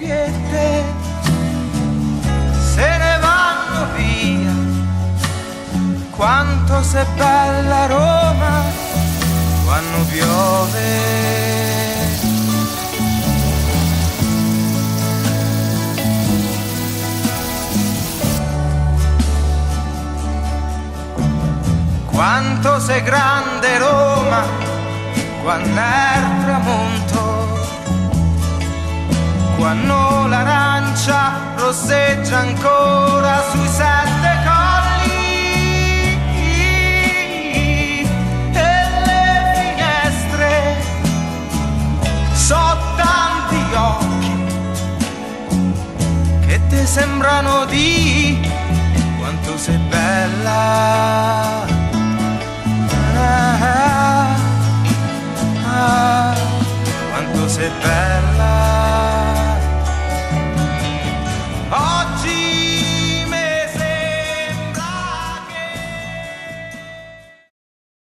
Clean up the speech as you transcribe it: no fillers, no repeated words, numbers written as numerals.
e te se ne vanno via. Quanto sei bella Roma quando piove. Quanto sei grande Roma quando è il tramonto, quando l'arancia rosseggia ancora sui 7 colli e le finestre so tanti occhi che ti sembrano di quanto sei bella. Quanto sei bella.